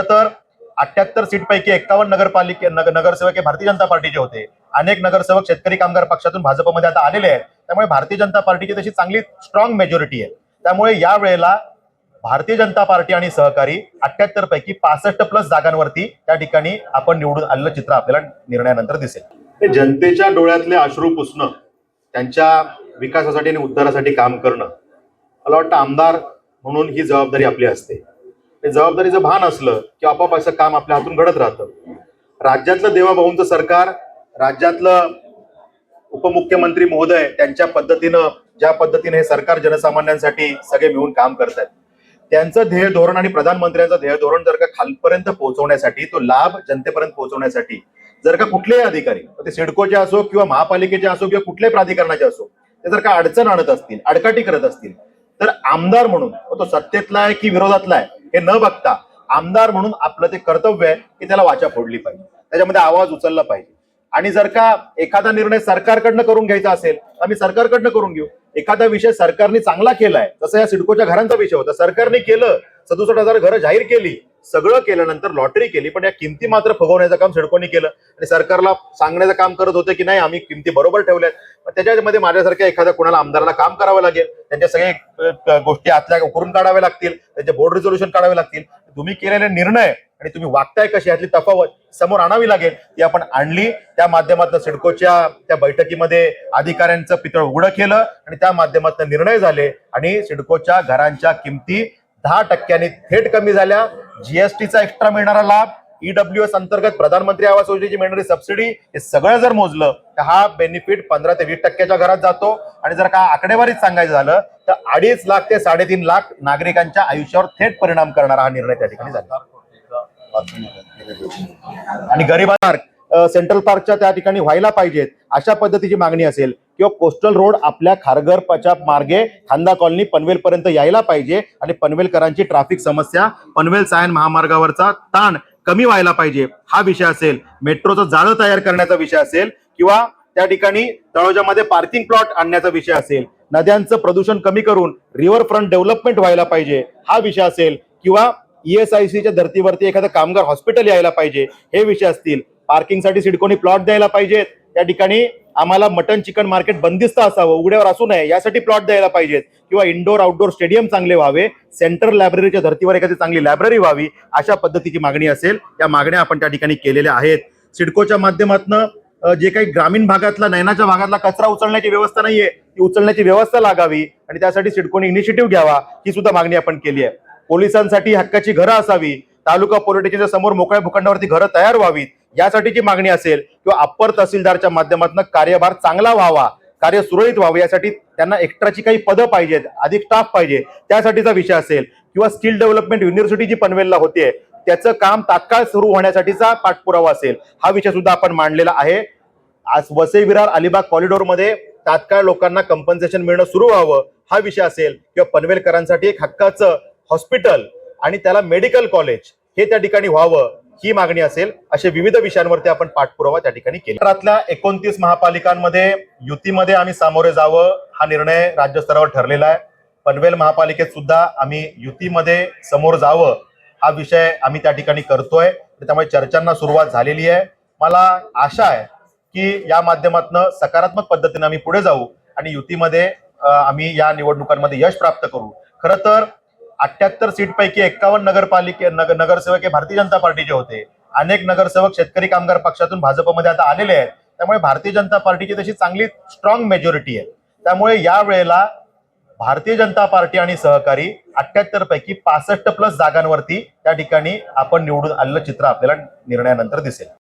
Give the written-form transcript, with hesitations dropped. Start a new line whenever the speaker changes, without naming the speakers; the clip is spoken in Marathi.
तर 78 सीटपैकी 51 नगरसेवक हे भारतीय जनता पार्टीचे होते. अनेक नगरसेवक शेतकरी कामगार पक्षातून भाजपमध्ये आता आलेले आहेत. त्यामुळे भारतीय जनता पार्टीची तशी चांगली स्ट्रॉंग मेजॉरिटी आहे. त्यामुळे या वेळेला भारतीय जनता पार्टी आणि सहकारी 78 पैकी 65 प्लस जागांवरती त्या ठिकाणी आपण निवडून आलेलं चित्र आपल्याला निर्णयानंतर दिसेल. ते जनतेच्या डोळ्यातले अश्रू पुसणं, त्यांच्या विकासासाठी आणि उद्धारासाठी काम करणं, मला वाटतं आमदार म्हणून ही जबाबदारी आपली असते. ते जबाबदारीचं भान असलं की आपोआप असं काम आपल्या हातून घडत राहतं. राज्यातलं देवाभाऊंचं सरकार, राज्यातलं उपमुख्यमंत्री महोदय त्यांच्या पद्धतीनं ज्या पद्धतीने हे सरकार जनसामान्यांसाठी सगळे मिळून काम करतात, त्यांचं ध्येय धोरण आणि प्रधानमंत्र्यांचं ध्येय धोरण जर का खालपर्यंत पोहोचवण्यासाठी, तो लाभ जनतेपर्यंत पोहोचवण्यासाठी जर का कुठलेही अधिकारी, ते सिडकोचे असो किंवा महापालिकेचे असो किंवा कुठल्याही प्राधिकरणाचे असो, ते जर का अडचण आणत असतील, अडकाटी करत असतील, तर आमदार म्हणून तो सत्तेतला आहे की विरोधातला आहे हे न बघता आमदार म्हणून आपलं ते कर्तव्य आहे की त्याला वाचा फोडली पाहिजे, त्याच्यामध्ये आवाज उचलला पाहिजे. आणि जर का एखादा निर्णय सरकारकडनं करून घ्यायचा असेल तर आम्ही सरकारकडनं करून घेऊ. एखादा विषय सरकारने चांगला केलाय, जसं या सिडकोच्या घरांचा विषय होता, सरकारने केलं, 67,000 घरं जाहीर केली, सगळं केल्यानंतर लॉटरी केली, पण या किमती मात्र फुगवण्याचं काम सिडकोने केलं आणि सरकारला सांगण्याचं काम करत होते की नाही आम्ही किमती बरोबर ठेवल्यात. त्याच्यामध्ये माझ्यासारख्या एखाद्या कुणाला आमदाराला काम करावं लागेल, त्यांच्या सगळे गोष्टी आतल्या करून काढाव्या लागतील, त्यांचे बोर्ड रिझोल्युशन काढावे लागतील. तुम्ही केलेले निर्णय आणि तुम्ही वागताय कशी यातली तफावत समोर आणावी लागेल. ती आपण आणली. त्या माध्यमातून सिडकोच्या त्या बैठकीमध्ये अधिकाऱ्यांचं पितळ उघडं केलं आणि त्या माध्यमातून निर्णय झाले आणि सिडकोच्या घरांच्या किमती 10% थेट कमी झाल्या. जीएसटीचा एक्स्ट्रा मिळणारा लाभ, ईडब्ल्यूएस अंतर्गत प्रधानमंत्री आवास योजनेची मिळणारी सबसिडी, हे सगळं जर मोजलं तर हा बेनिफिट 15 ते 20% घरात जातो. आणि जर का आकडेवारीच सांगायचं झालं तर 2.5 लाख ते 3.5 लाख नागरिकांच्या आयुष्यावर थेट परिणाम करणारा हा निर्णय त्या ठिकाणी झाला. आणि गरीबांना सेंट्रल पार्कच्या त्या ठिकाणी व्हायला पाहिजेत अशा पद्धतीची मागणी असेल किंवा कोस्टल रोड आपल्या खारघरच्या मार्गे खांदा कॉलनी पनवेल पर्यंत यायला पाहिजे आणि पनवेलकरांची ट्रॅफिक समस्या, पनवेल सायन महामार्गावरचा ताण कमी व्हायला पाहिजे हा विषय असेल, मेट्रोचं जाळं तयार करण्याचा विषय असेल किंवा त्या ठिकाणी तळोजामध्ये पार्किंग प्लॉट आणण्याचा विषय असेल, नद्यांचं प्रदूषण कमी करून रिव्हर फ्रंट डेव्हलपमेंट व्हायला पाहिजे हा विषय असेल किंवा ESICच्या धर्तीवरती एखादं कामगार हॉस्पिटल यायला पाहिजे हे विषय असतील, पार्किंगसाठी सिडकोनी प्लॉट द्यायला पाहिजेत, त्या ठिकाणी आम्हाला मटन चिकन मार्केट बंदिस्त असावं, उघड्यावर असू नये यासाठी प्लॉट द्यायला पाहिजेत किंवा इंडोर आउटडोर स्टेडियम चांगले व्हावे, सेंट्रल लायब्ररीच्या धर्तीवर एखादी चांगली लायब्ररी व्हावी अशा पद्धतीची मागणी असेल, या मागण्या आपण त्या ठिकाणी केलेल्या आहेत. सिडकोच्या माध्यमातून जे काही ग्रामीण भागातला, नैनाच्या भागातला कचरा उचलण्याची व्यवस्था नाहीये, ती उचलण्याची व्यवस्था लागावी आणि त्यासाठी सिडकोने इनिशिएटिव्ह घ्यावा ही सुद्धा मागणी आपण केली आहे. पोलिसांसाठी हक्काची घरं असावी, तालुका पोलीस स्टेशनच्या समोर मोकळ्या भूखंडावरती घरं तयार व्हावीत यासाठीची मागणी असेल किंवा अप्पर तहसीलदारच्या माध्यमातून कार्यभार चांगला व्हावा, कार्य सुरळीत व्हावं यासाठी त्यांना एक्स्ट्राची काही पदं पाहिजेत, अधिक स्टाफ पाहिजे त्यासाठीचा विषय असेल किंवा स्किल डेव्हलपमेंट युनिव्हर्सिटी जी पनवेलला होते त्याचं काम तात्काळ सुरू होण्यासाठीचा पाठपुरावा असेल हा विषय सुद्धा आपण मांडलेला आहे. आज वसई विरार अलिबाग कॉरिडॉरमध्ये तात्काळ लोकांना कंपन्सेशन मिळणं सुरू व्हावं हा विषय असेल किंवा पनवेलकरांसाठी एक हक्काचं हॉस्पिटल आणि त्याला मेडिकल कॉलेज हे त्या ठिकाणी व्हावं ही मागणी असेल. अशा विविध विषयांवरती आपण पाठपुरावा त्या ठिकाणी केला. राज्यातल्या 29 महापालिकांमध्ये युतीमध्ये आम्ही सामोरे जावं हा निर्णय राज्यस्तरावर ठरलेला आहे. पनवेल महापालिकेत सुद्धा आम्ही युतीमध्ये समोर जावं हा विषय आम्ही त्या ठिकाणी करतोय. त्यामुळे चर्चांना सुरुवात झालेली आहे. मला आशा आहे की या माध्यमातून सकारात्मक पद्धतीने आम्ही पुढे जाऊ आणि युतीमध्ये आम्ही या निवडणुकांमध्ये यश प्राप्त करू. खरं तर 78 सीटपैकी 51 नगरसेवक हे भारतीय जनता पार्टीचे होते. अनेक नगरसेवक शेतकरी कामगार पक्षातून भाजपमध्ये आता आलेले आहेत. त्यामुळे भारतीय जनता पार्टीची तशी चांगली स्ट्रॉंग मेजॉरिटी आहे. त्यामुळे या वेळेला भारतीय जनता पार्टी आणि सहकारी 78 पैकी 65 प्लस जागांवरती त्या ठिकाणी आपण निवडून आलेलं चित्र आपल्याला निर्णयानंतर दिसेल.